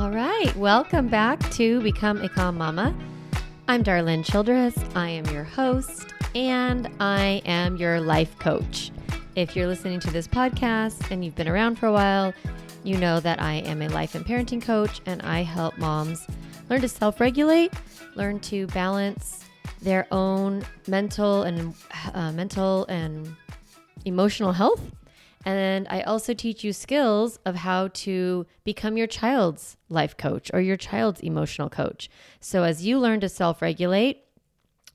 All right, welcome back to Become a Calm Mama. I'm Darlene Childress. I am your host, and I am your life coach. If you're listening to this podcast and you've been around for a while, you know that I am a life and parenting coach, and I help moms learn to self-regulate, learn to balance their own mental and emotional health. And I also teach you skills of how to become your child's life coach or your child's emotional coach. So as you learn to self-regulate,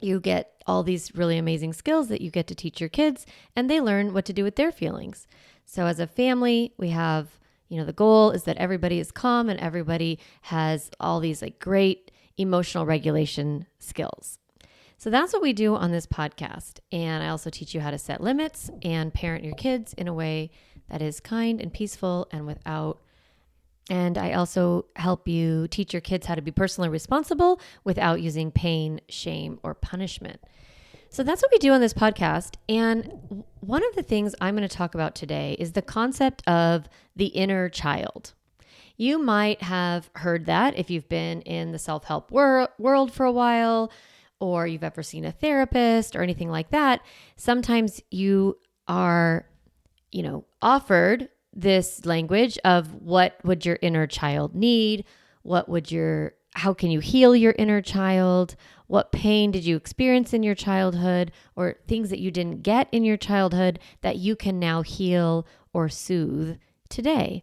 you get all these really amazing skills that you get to teach your kids, and they learn what to do with their feelings. So as a family, we have, the goal is that everybody is calm and everybody has all these great emotional regulation skills. So that's what we do on this podcast. And I also teach you how to set limits and parent your kids in a way that is kind and peaceful and I also help you teach your kids how to be personally responsible without using pain, shame, or punishment. So that's what we do on this podcast. And one of the things I'm going to talk about today is the concept of the inner child. You might have heard that if you've been in the self-help world for a while, or you've ever seen a therapist or anything like that. Sometimes you are, offered this language of what would your inner child need? How can you heal your inner child? What pain did you experience in your childhood, or things that you didn't get in your childhood that you can now heal or soothe today?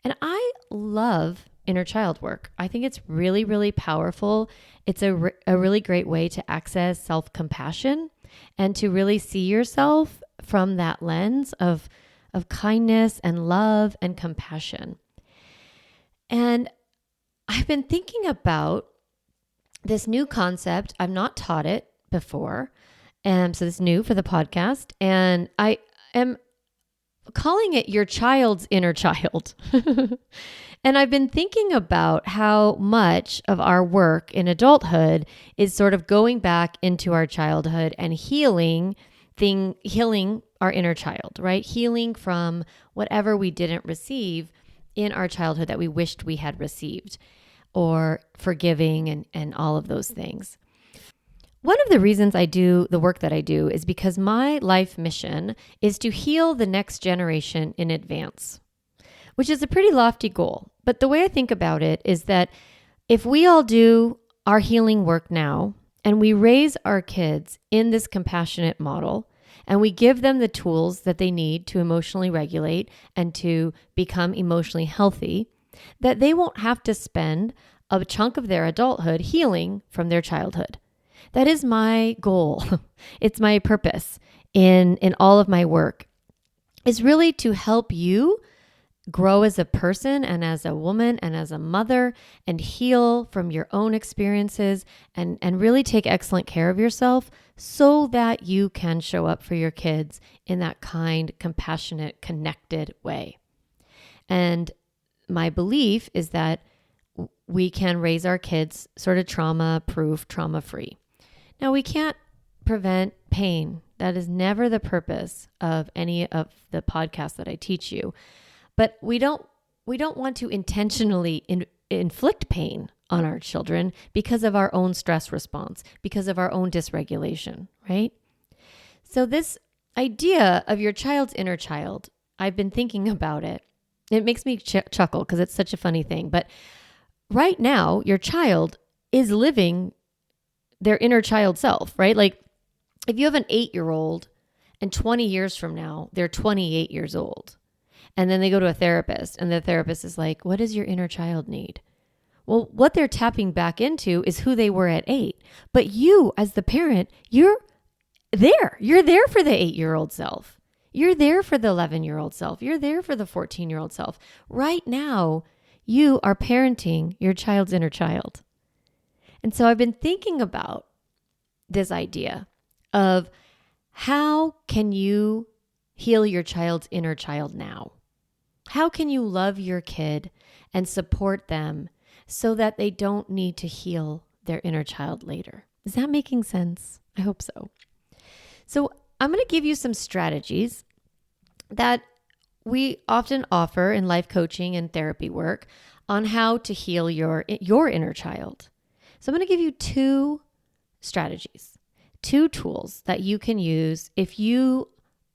And I love inner child work. I think it's really, really powerful. It's a really great way to access self-compassion and to really see yourself from that lens of kindness and love and compassion. And I've been thinking about this new concept. I've not taught it before. So this is new for the podcast. And I am calling it your child's inner child. And I've been thinking about how much of our work in adulthood is sort of going back into our childhood and healing our inner child, right? Healing from whatever we didn't receive in our childhood that we wished we had received, or forgiving and all of those things. One of the reasons I do the work that I do is because my life mission is to heal the next generation in advance, which is a pretty lofty goal. But the way I think about it is that if we all do our healing work now and we raise our kids in this compassionate model and we give them the tools that they need to emotionally regulate and to become emotionally healthy, that they won't have to spend a chunk of their adulthood healing from their childhood. That is my goal. It's my purpose in all of my work, is really to help you grow as a person and as a woman and as a mother and heal from your own experiences and really take excellent care of yourself so that you can show up for your kids in that kind, compassionate, connected way. And my belief is that we can raise our kids sort of trauma-proof, trauma-free. Now, we can't prevent pain. That is never the purpose of any of the podcasts that I teach you. But we don't want to intentionally inflict pain on our children because of our own stress response, because of our own dysregulation, right? So this idea of your child's inner child, I've been thinking about it. It makes me chuckle because it's such a funny thing. But right now, your child is living their inner child self, right? Like if you have an 8-year-old and 20 years from now, they're 28 years old. And then they go to a therapist and the therapist is like, what does your inner child need? Well, what they're tapping back into is who they were at 8. But you as the parent, you're there. You're there for the 8-year-old self. You're there for the 11-year-old self. You're there for the 14-year-old self. Right now, you are parenting your child's inner child. And so I've been thinking about this idea of how can you heal your child's inner child now? How can you love your kid and support them so that they don't need to heal their inner child later? Is that making sense? I hope so. So I'm going to give you some strategies that we often offer in life coaching and therapy work on how to heal your inner child. So I'm going to give you 2 strategies, 2 tools that you can use if you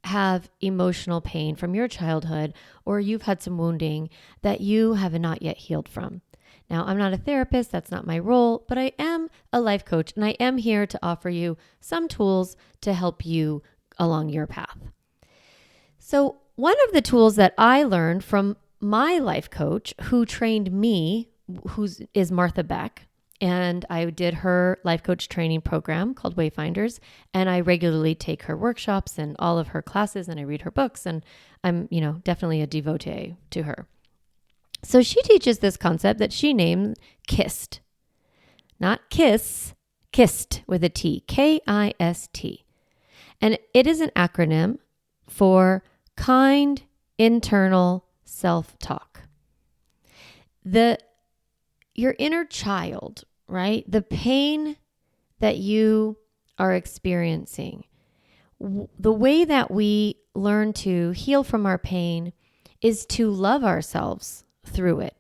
have emotional pain from your childhood or you've had some wounding that you have not yet healed from. Now, I'm not a therapist, that's not my role, but I am a life coach and I am here to offer you some tools to help you along your path. So, one of the tools that I learned from my life coach who trained me, is Martha Beck, and I did her life coach training program called Wayfinders, and I regularly take her workshops and all of her classes, and I read her books, and I'm, definitely a devotee to her. So she teaches this concept that she named KIST. Not kiss, KIST with a T, KIST. And it is an acronym for kind internal self-talk. Your inner child, right? The pain that you are experiencing, the way that we learn to heal from our pain is to love ourselves through it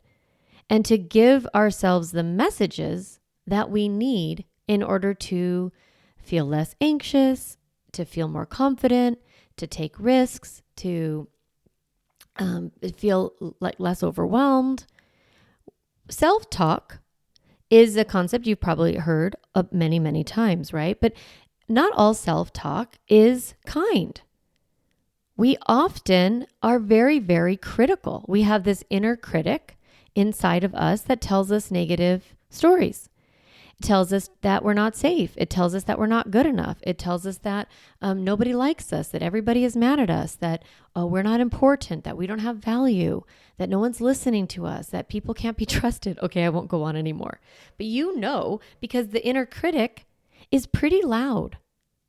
and to give ourselves the messages that we need in order to feel less anxious, to feel more confident, to take risks, to feel like less overwhelmed. Self-talk is a concept you've probably heard of many, many times, right? But not all self-talk is kind. We often are very, very critical. We have this inner critic inside of us that tells us negative stories. It tells us that we're not safe. It tells us that we're not good enough. It tells us that nobody likes us, that everybody is mad at us, that we're not important, that we don't have value, that no one's listening to us, that people can't be trusted. Okay, I won't go on anymore. But because the inner critic is pretty loud,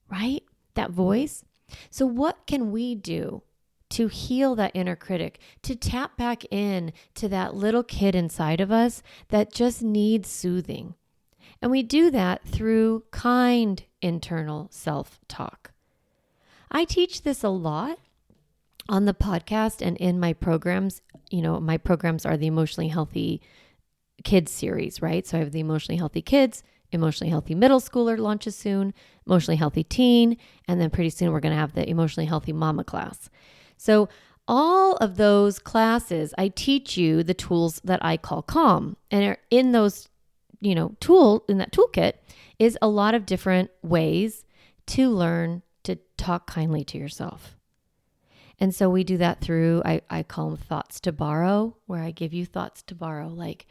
right? That voice. So what can we do to heal that inner critic, to tap back in to that little kid inside of us that just needs soothing? And we do that through kind internal self-talk. I teach this a lot on the podcast and in my programs. My programs are the Emotionally Healthy Kids series, right? So I have the Emotionally Healthy Kids, Emotionally Healthy Middle Schooler launches soon, Emotionally Healthy Teen, and then pretty soon we're going to have the Emotionally Healthy Mama class. So all of those classes, I teach you the tools that I call calm. And in those in that toolkit is a lot of different ways to learn to talk kindly to yourself. And so we do that through, I call them thoughts to borrow, where I give you thoughts to borrow, like,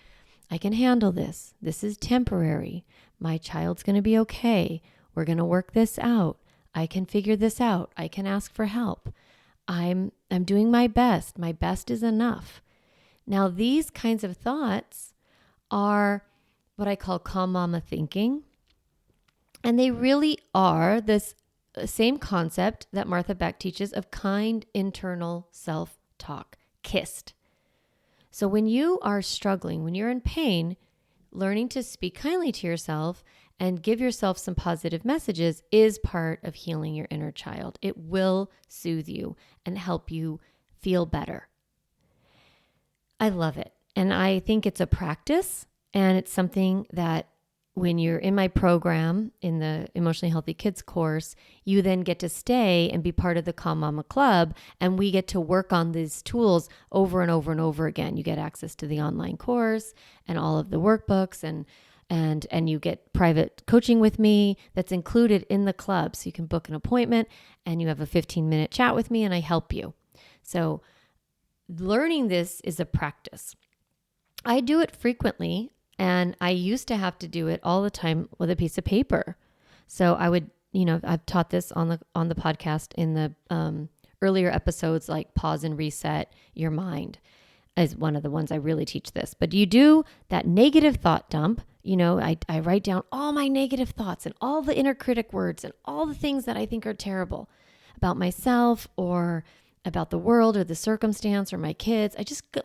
I can handle this. This is temporary. My child's going to be okay. We're going to work this out. I can figure this out. I can ask for help. I'm doing my best. My best is enough. Now, these kinds of thoughts are what I call calm mama thinking. And they really are this same concept that Martha Beck teaches of kind internal self-talk, KIST. So when you are struggling, when you're in pain, learning to speak kindly to yourself and give yourself some positive messages is part of healing your inner child. It will soothe you and help you feel better. I love it. And I think it's a practice. And it's something that when you're in my program, in the Emotionally Healthy Kids course, you then get to stay and be part of the Calm Mama Club. And we get to work on these tools over and over and over again. You get access to the online course and all of the workbooks and you get private coaching with me that's included in the club. So you can book an appointment and you have a 15-minute chat with me and I help you. So learning this is a practice. I do it frequently. And I used to have to do it all the time with a piece of paper. So I would, I've taught this on the podcast in the earlier episodes, like pause and reset your mind is one of the ones I really teach this. But you do that negative thought dump. I write down all my negative thoughts and all the inner critic words and all the things that I think are terrible about myself or about the world or the circumstance or my kids.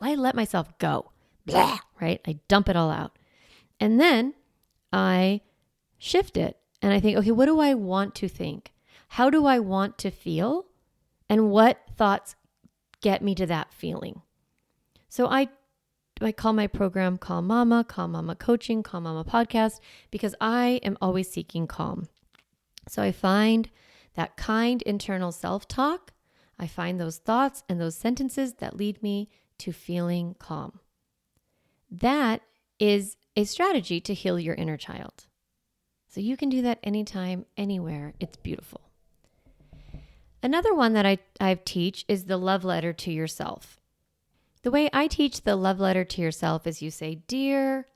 I let myself go. Blah, right? I dump it all out. And then I shift it and I think, okay, what do I want to think? How do I want to feel? And what thoughts get me to that feeling. So I call my program Calm Mama Coaching, Calm Mama Podcast, because I am always seeking calm. So I find that kind internal self-talk. I find those thoughts and those sentences that lead me to feeling calm. That is a strategy to heal your inner child. So you can do that anytime, anywhere. It's beautiful. Another one that I teach is the love letter to yourself. The way I teach the love letter to yourself is you say, Dear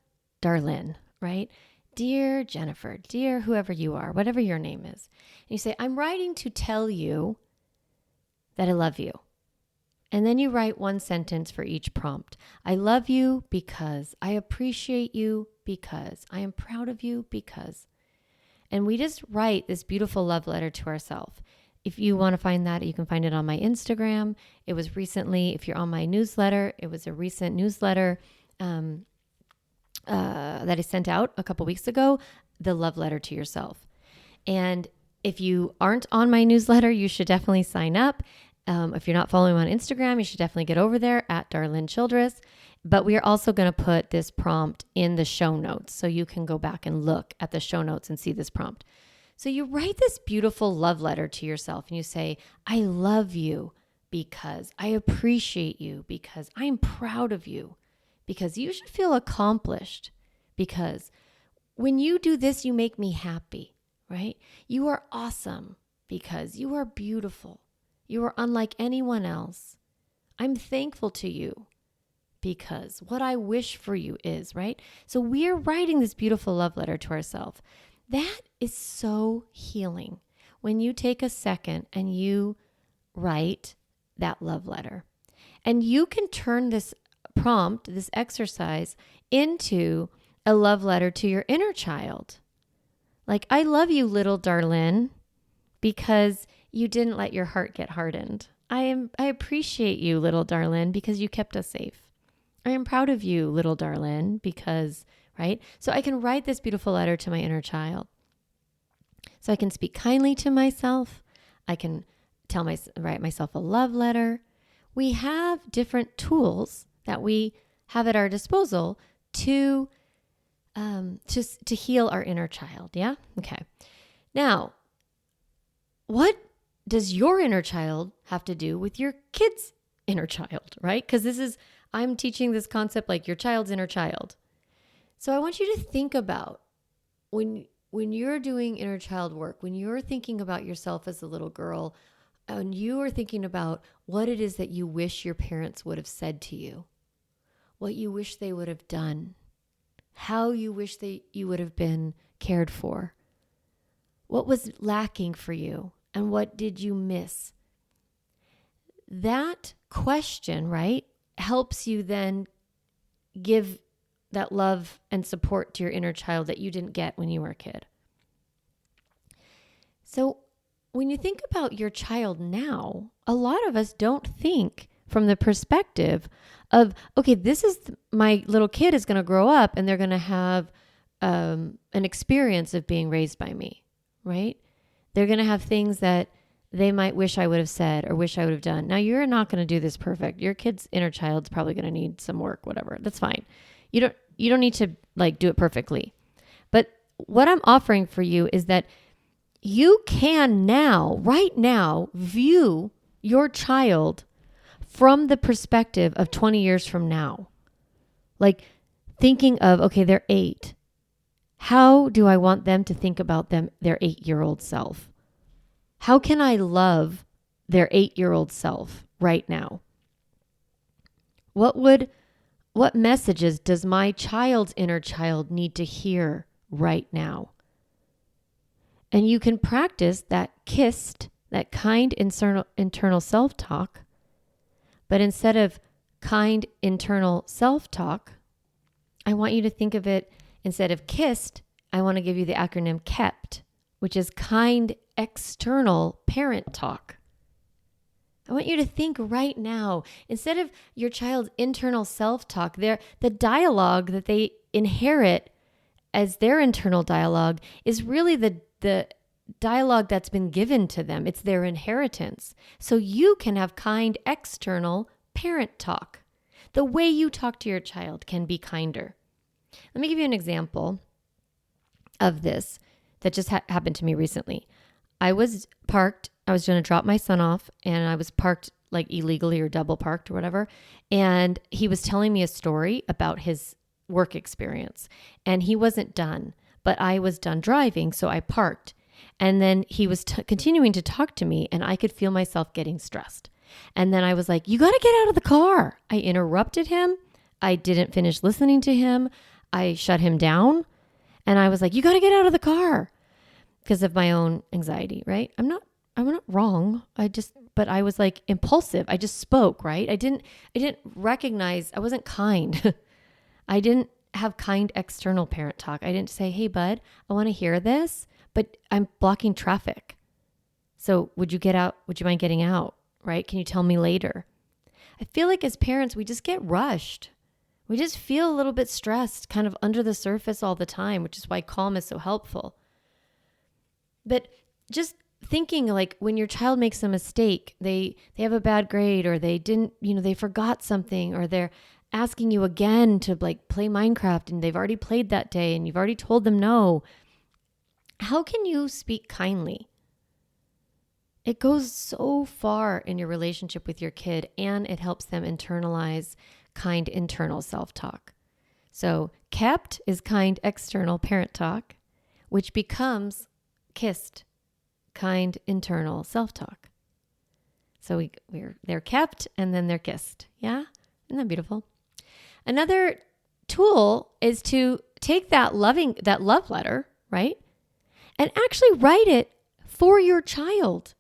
Darlene, right? Dear Jennifer, dear whoever you are, whatever your name is. And you say, I'm writing to tell you that I love you. And then you write one sentence for each prompt. I love you because, I appreciate you because, I am proud of you because. And we just write this beautiful love letter to ourselves. If you want to find that, you can find it on my Instagram. It was recently, if you're on my newsletter, it was a recent newsletter that I sent out a couple weeks ago, the love letter to yourself. And if you aren't on my newsletter, you should definitely sign up. If you're not following me on Instagram, you should definitely get over there at Darlene Childress. But we are also going to put this prompt in the show notes, so you can go back and look at the show notes and see this prompt. So you write this beautiful love letter to yourself and you say, I love you because, I appreciate you because, I'm proud of you because you should feel accomplished because when you do this, you make me happy, right? You are awesome because you are beautiful. You are unlike anyone else. I'm thankful to you because what I wish for you is, right? So we're writing this beautiful love letter to ourselves. That is so healing when you take a second and you write that love letter. And you can turn this prompt, this exercise, into a love letter to your inner child. Like, I love you, little Darlene, because you didn't let your heart get hardened. I appreciate you, little Darlene, because you kept us safe. I am proud of you, little Darlene, because, right? So I can write this beautiful letter to my inner child. So I can speak kindly to myself. I can write myself a love letter. We have different tools that we have at our disposal to heal our inner child. Yeah? Okay. Now, what does your inner child have to do with your kid's inner child, right? Because I'm teaching this concept like your child's inner child. So I want you to think about when you're doing inner child work, when you're thinking about yourself as a little girl, and you are thinking about what it is that you wish your parents would have said to you, what you wish they would have done, how you wish you would have been cared for, what was lacking for you, and what did you miss? That question, right, helps you then give that love and support to your inner child that you didn't get when you were a kid. So when you think about your child now, a lot of us don't think from the perspective of, okay, this is my little kid is going to grow up and they're going to have an experience of being raised by me, right? They're going to have things that they might wish I would have said or wish I would have done. Now, you're not going to do this perfect. Your kid's inner child's probably going to need some work, whatever. That's fine. You don't need to do it perfectly. But what I'm offering for you is that you can right now, view your child from the perspective of 20 years from now. Like thinking of, okay, they're 8. How do I want them to think about their 8-year-old self? How can I love their 8-year-old self right now? What messages does my child's inner child need to hear right now? And you can practice that that kind internal self-talk, but instead of kind internal self-talk, I want you to think of it, instead of KISSed, I want to give you the acronym KEPT, which is kind external parent talk. I want you to think right now, instead of your child's internal self-talk, the dialogue that they inherit as their internal dialogue is really the dialogue that's been given to them. It's their inheritance. So you can have kind external parent talk. The way you talk to your child can be kinder. Let me give you an example of this that just happened to me recently. I was parked. I was going to drop my son off, and I was parked like illegally or double parked or whatever. And he was telling me a story about his work experience, and he wasn't done, but I was done driving. So I parked, and then he was continuing to talk to me, and I could feel myself getting stressed. And then I was like, you got to get out of the car. I interrupted him. I didn't finish listening to him. I shut him down, and I was like, you got to get out of the car because of my own anxiety, right? I'm not wrong. But I was like impulsive. I just spoke, right? I didn't recognize, I wasn't kind. I didn't have kind external parent talk. I didn't say, hey bud, I want to hear this, but I'm blocking traffic. So would you mind getting out, right? Can you tell me later? I feel like as parents, we just get rushed. We just feel a little bit stressed, kind of under the surface all the time, which is why calm is so helpful. But just thinking like when your child makes a mistake, they have a bad grade, or they didn't, they forgot something, or they're asking you again to like play Minecraft and they've already played that day and you've already told them no. How can you speak kindly? It goes so far in your relationship with your kid, and it helps them internalize kind internal self-talk. So kept is kind external parent talk, which becomes kissed kind internal self-talk. So they're kept and then they're kissed. Yeah? Isn't that beautiful? Another tool is to take that love letter, right? And actually write it for your child.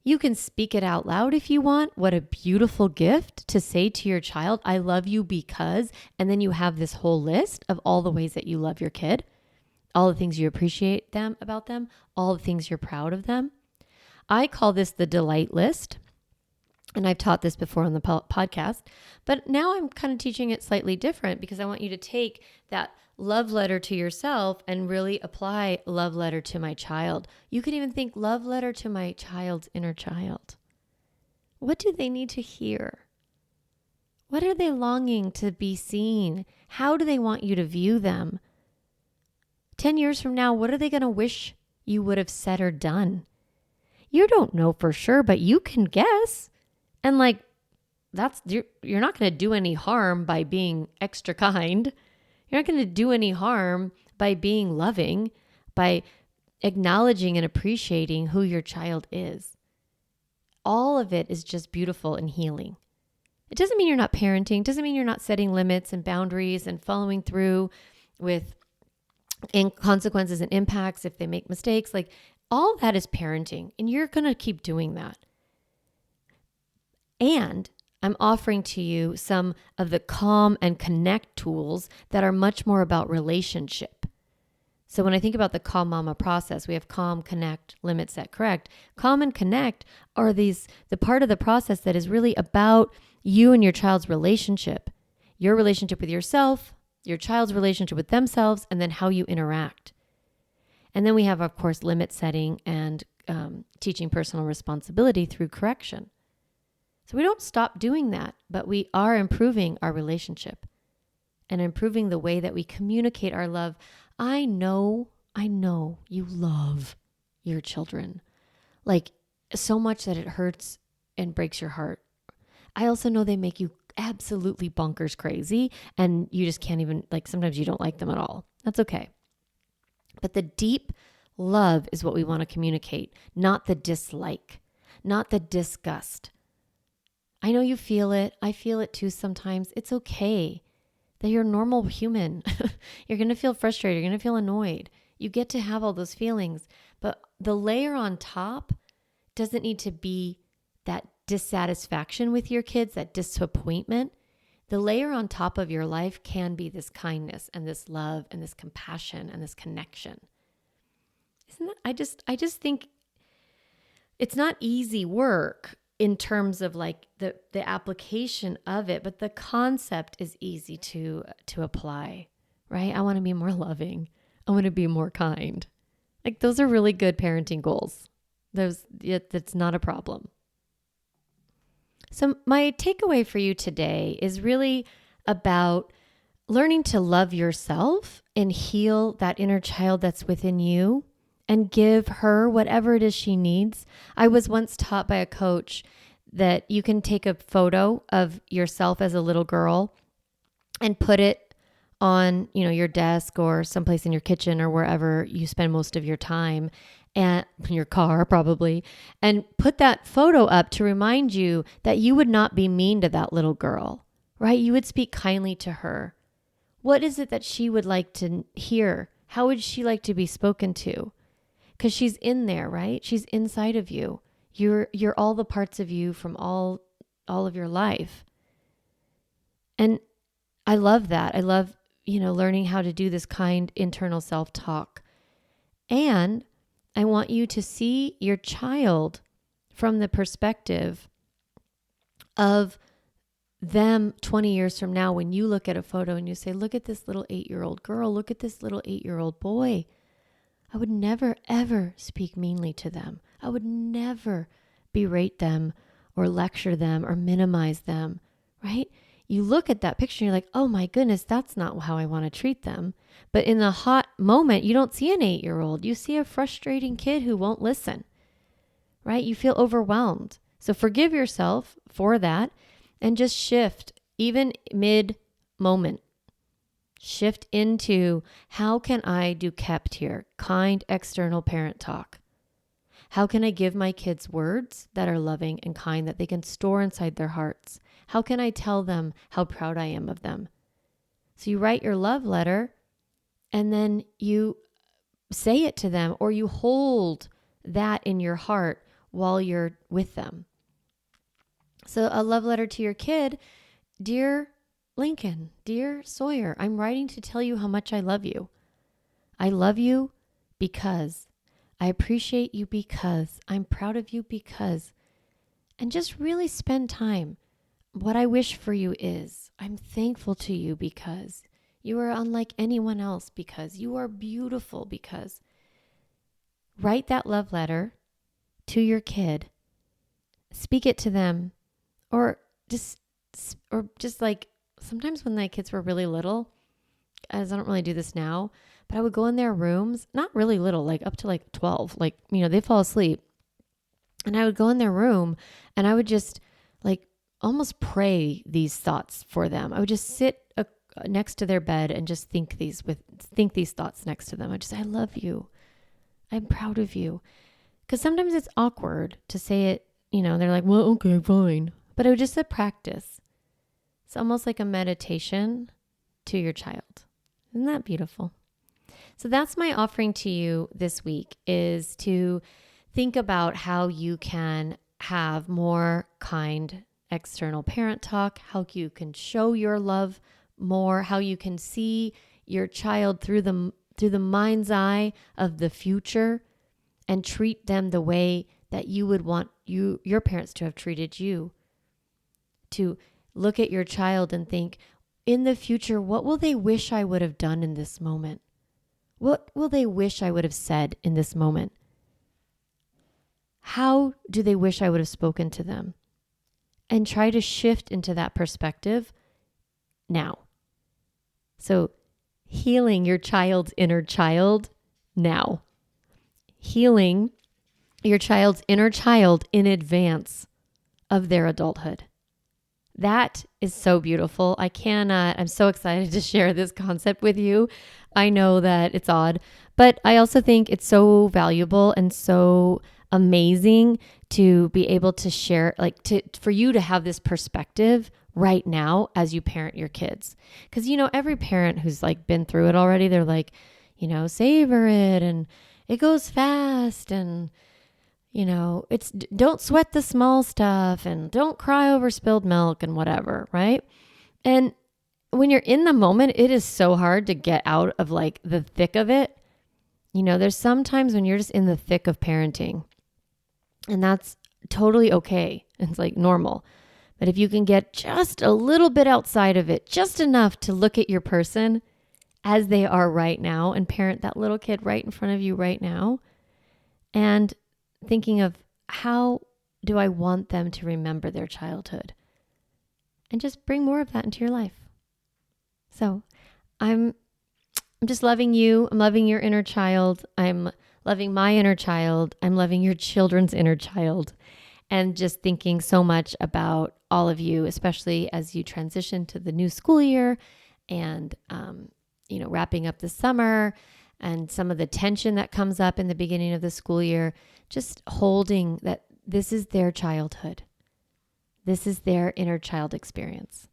You can speak it out loud if you want. What a beautiful gift to say to your child, I love you because, and then you have this whole list of all the ways that you love your kid, all the things you appreciate about them, all the things you're proud of them. I call this the delight list. And I've taught this before on the podcast, but now I'm kind of teaching it slightly different because I want you to take that love letter to yourself and really apply love letter to my child. You can even think love letter to my child's inner child. What do they need to hear? What are they longing to be seen? How do they want you to view them? 10 years from now, what are they going to wish you would have said or done? You don't know for sure, but you can guess. And like, you're not going to do any harm by being extra kind. You're not going to do any harm by being loving, by acknowledging and appreciating who your child is. All of it is just beautiful and healing. It doesn't mean you're not parenting. It doesn't mean you're not setting limits and boundaries and following through with consequences and impacts if they make mistakes. Like all that is parenting, and you're going to keep doing that. And I'm offering to you some of the calm and connect tools that are much more about relationship. So when I think about the Calm Mama process, we have calm, connect, limit, set, correct. Calm and connect are the part of the process that is really about you and your child's relationship, your relationship with yourself, your child's relationship with themselves, and then how you interact. And then we have, of course, limit setting and teaching personal responsibility through correction. So we don't stop doing that, but we are improving our relationship and improving the way that we communicate our love. I know you love your children, like so much that it hurts and breaks your heart. I also know they make you absolutely bonkers crazy and you just can't even, like sometimes you don't like them at all. That's okay. But the deep love is what we want to communicate, not the dislike, not the disgust. I know you feel it. I feel it too sometimes. It's okay that you're a normal human. You're going to feel frustrated. You're going to feel annoyed. You get to have all those feelings. But the layer on top doesn't need to be that dissatisfaction with your kids, that disappointment. The layer on top of your life can be this kindness and this love and this compassion and this connection. Isn't that? I just think it's not easy work in terms of like the application of it, but the concept is easy to apply, right? I want to be more loving. I want to be more kind. Like those are really good parenting goals. That's not a problem. So my takeaway for you today is really about learning to love yourself and heal that inner child that's within you and give her whatever it is she needs. I was once taught by a coach that you can take a photo of yourself as a little girl and put it on, your desk or someplace in your kitchen or wherever you spend most of your time, and in your car probably, and put that photo up to remind you that you would not be mean to that little girl, right? You would speak kindly to her. What is it that she would like to hear? How would she like to be spoken to? Because she's in there, right? She's inside of you. You're all the parts of you from all of your life. And I love that. I love, learning how to do this kind internal self-talk. And I want you to see your child from the perspective of them 20 years from now when you look at a photo and you say, look at this little 8-year-old girl, look at this little 8-year-old boy. I would never, ever speak meanly to them. I would never berate them or lecture them or minimize them, right? You look at that picture and you're like, oh my goodness, that's not how I want to treat them. But in the hot moment, you don't see an 8-year-old. You see a frustrating kid who won't listen, right? You feel overwhelmed. So forgive yourself for that and just shift, even mid-moment. Shift into, how can I do kept here? Kind external parent talk. How can I give my kids words that are loving and kind that they can store inside their hearts? How can I tell them how proud I am of them? So you write your love letter and then you say it to them, or you hold that in your heart while you're with them. So a love letter to your kid, dear Lincoln, dear Sawyer, I'm writing to tell you how much I love you. I love you because I appreciate you, because I'm proud of you, because, and just really spend time. What I wish for you is, I'm thankful to you because you are unlike anyone else, because you are beautiful, because. Write that love letter to your kid. Speak it to them, or just like, sometimes when my kids were really little, as I don't really do this now, but I would go in their rooms, not really little, like up to like 12, like, they fall asleep. And I would go in their room and I would just like almost pray these thoughts for them. I would just sit next to their bed and just think these thoughts next to them. I just say, I love you. I'm proud of you. Because sometimes it's awkward to say it, they're like, well, okay, fine. But it was just a practice. It's almost like a meditation to your child. Isn't that beautiful? So that's my offering to you this week, is to think about how you can have more kind external parent talk, how you can show your love more, how you can see your child through the mind's eye of the future and treat them the way that you would want your parents to have treated you. To look at your child and think, in the future, what will they wish I would have done in this moment? What will they wish I would have said in this moment? How do they wish I would have spoken to them? And try to shift into that perspective now. So healing your child's inner child now. Healing your child's inner child in advance of their adulthood. That is so beautiful. I'm so excited to share this concept with you. I know that it's odd, but I also think it's so valuable and so amazing to be able to share, for you to have this perspective right now as you parent your kids. Because, every parent who's been through it already, they're like, savor it and it goes fast and it's don't sweat the small stuff and don't cry over spilled milk and whatever, right? And when you're in the moment, it is so hard to get out of the thick of it. There's some times when you're just in the thick of parenting, and that's totally okay. It's normal. But if you can get just a little bit outside of it, just enough to look at your person as they are right now and parent that little kid right in front of you right now, and thinking of how do I want them to remember their childhood, and just bring more of that into your life. So I'm just loving you. I'm loving your inner child. I'm loving my inner child. I'm loving your children's inner child, and just thinking so much about all of you, especially as you transition to the new school year and, wrapping up the summer and some of the tension that comes up in the beginning of the school year, just holding that this is their childhood. This is their inner child experience,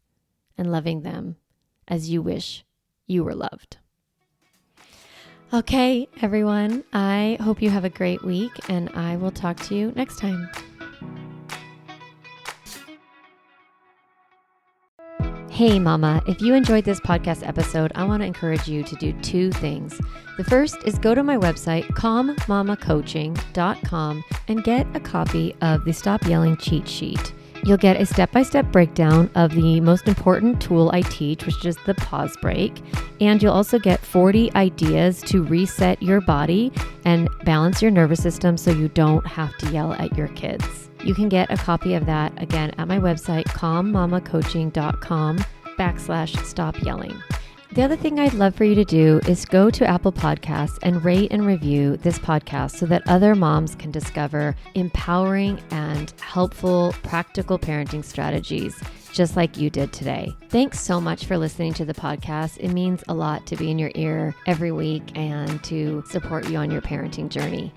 and loving them as you wish you were loved. Okay, everyone, I hope you have a great week, and I will talk to you next time. Hey mama, if you enjoyed this podcast episode, I want to encourage you to do two things. The first is go to my website, calmmamacoaching.com, and get a copy of the Stop Yelling cheat sheet. You'll get a step-by-step breakdown of the most important tool I teach, which is the pause break. And you'll also get 40 ideas to reset your body and balance your nervous system so you don't have to yell at your kids. You can get a copy of that, again, at my website, calmmamacoaching.com/stop yelling. The other thing I'd love for you to do is go to Apple Podcasts and rate and review this podcast so that other moms can discover empowering and helpful, practical parenting strategies just like you did today. Thanks so much for listening to the podcast. It means a lot to be in your ear every week and to support you on your parenting journey.